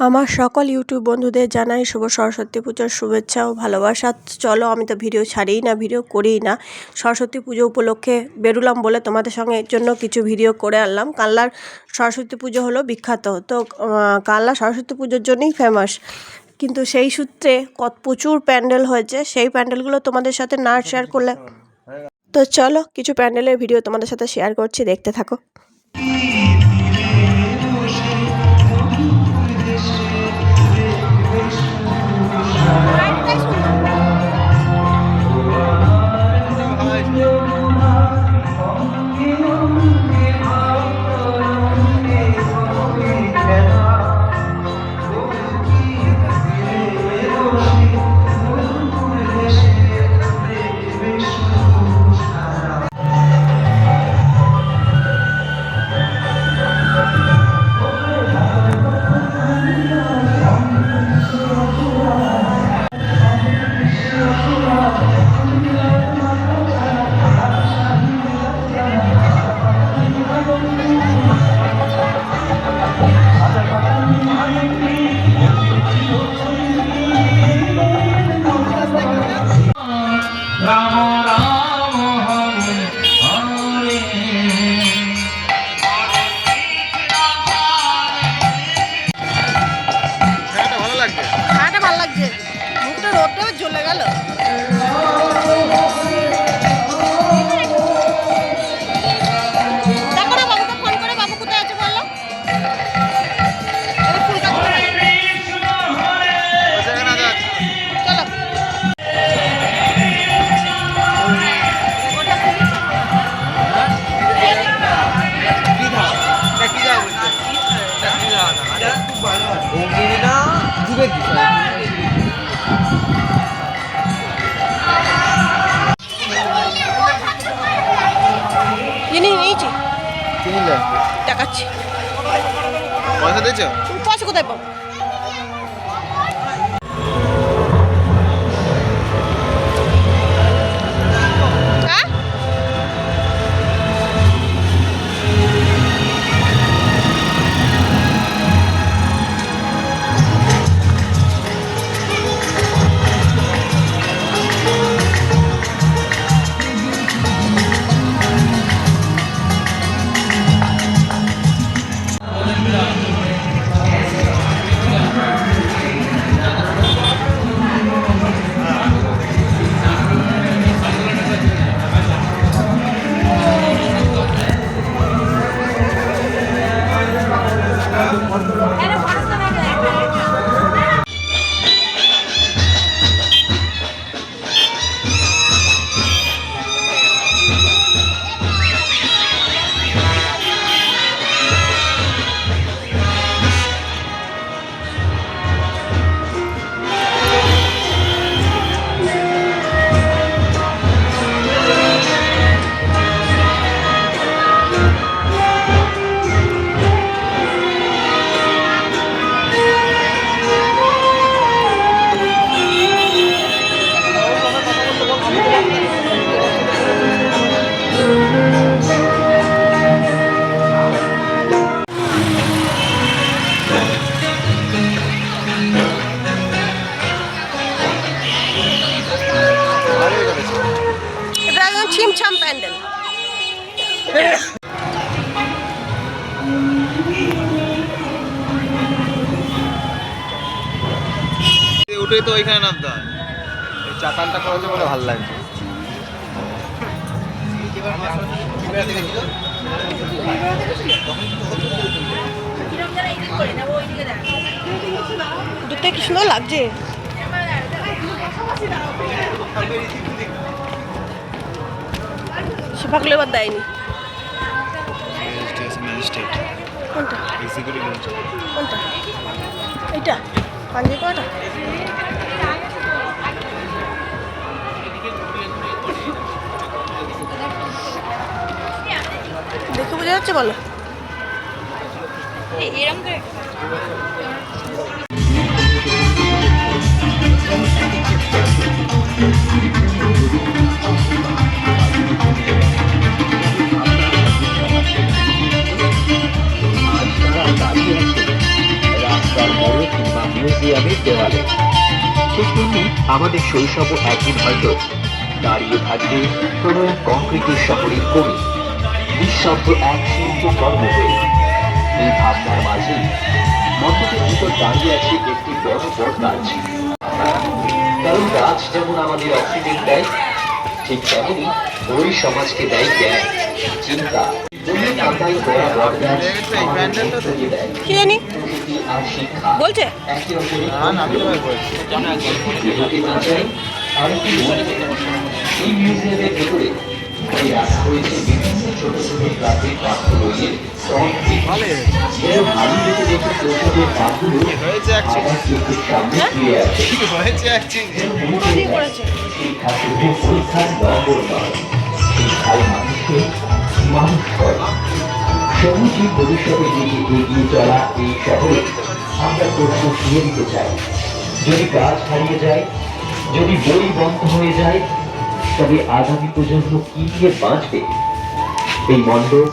আমার সকল ইউটিউব বন্ধুদের জানাই শুভ সরস্বতী পুজোর শুভেচ্ছা ও ভালোবাসা। চলো, আমি তো ভিডিও ছাড়িই না, ভিডিও করিই না। সরস্বতী পুজো উপলক্ষে বেরোলাম বলে তোমাদের সঙ্গে এর জন্য কিছু ভিডিও করে আনলাম। কানলার সরস্বতী পুজো হলো বিখ্যাত, তো কানলা সরস্বতী পুজোর জন্যই ফেমাস। কিন্তু সেই সূত্রে প্রচুর প্যান্ডেল হয়েছে, সেই প্যান্ডেলগুলো তোমাদের সাথে না শেয়ার করলে। তো চলো, কিছু প্যান্ডেলের ভিডিও তোমাদের সাথে শেয়ার করছি, দেখতে থাকো। চলে গেল। দেখো না, বাবুকে ফোন করে, বাবু কোথায় আছে বলো। টাকাচ্ছি, পয়সা দিয়েছো? পয়সা কোথায় পাবো? ছিমছাম প্যান্ডেল। উঠেই তো ওইখানে নামতে হয়। এই চাতালটা করেছে বলে ভালো লাগছে। দুটো কি সুন্দর লাগছে। সেপাগুলো এবার দেয়নি। কোনটা? কোনটা? এইটা পাঞ্জাবি কটা? দেখে বোঝা যাচ্ছে বলো। বা মিউজিয়ামের দেওয়ালে। ঠিক তেমনি আমাদের শৈশবও একদিন হয়তো দাঁড়িয়ে থাকবে কোনো এক কংক্রিটের শহরের কোণে, নিঃশব্দ এক শিল্প কর্ম হয়ে। এই ভাবনার মাঝেই মণ্ডপের ভিতর দাঁড়িয়ে আছে একটি বড় বড় গাছ। কারণ গাছ যেমন আমাদের অক্সিজেন দেয়, ঠিক তেমনি ওই সমাজকে দেয় জ্ঞান, চিন্তা। পাতায় গড়া বট গাছ আমাদের মন ছড়িয়ে দেয় কি জানি প্রকৃতি আর শিক্ষা। বলছে একে অপরের আমি তোমায় বলছি যেটাকে না চাই আরেকটি এই মিউজিয়ামের ভেতরে এই রাখা হয়েছে বিভিন্ন ছোট ছোট প্রাচীন পাত্র বইয়ের হারিয়ে রেখে দেখে প্রসাদের পাত্রগুলো হয়েছে আবার চোখের সামনে ফিরে আসে। হয়েছে অ্যাকচুয়ালি শিক্ষা শুধু পরীক্ষার নম্বর নয়, শিক্ষায় মানুষকে মানুষ করে। সবুজই ভবিষ্যতের দিকে এগিয়ে চলা এই শহরে আমরা প্রশ্ন ফিরে দিতে চাই, যদি গাছ হারিয়ে যায়, যদি বই বন্ধ হয়ে যায়, তবে আগামী প্রজন্ম কি নিয়ে বাঁচবে? এই মণ্ডপ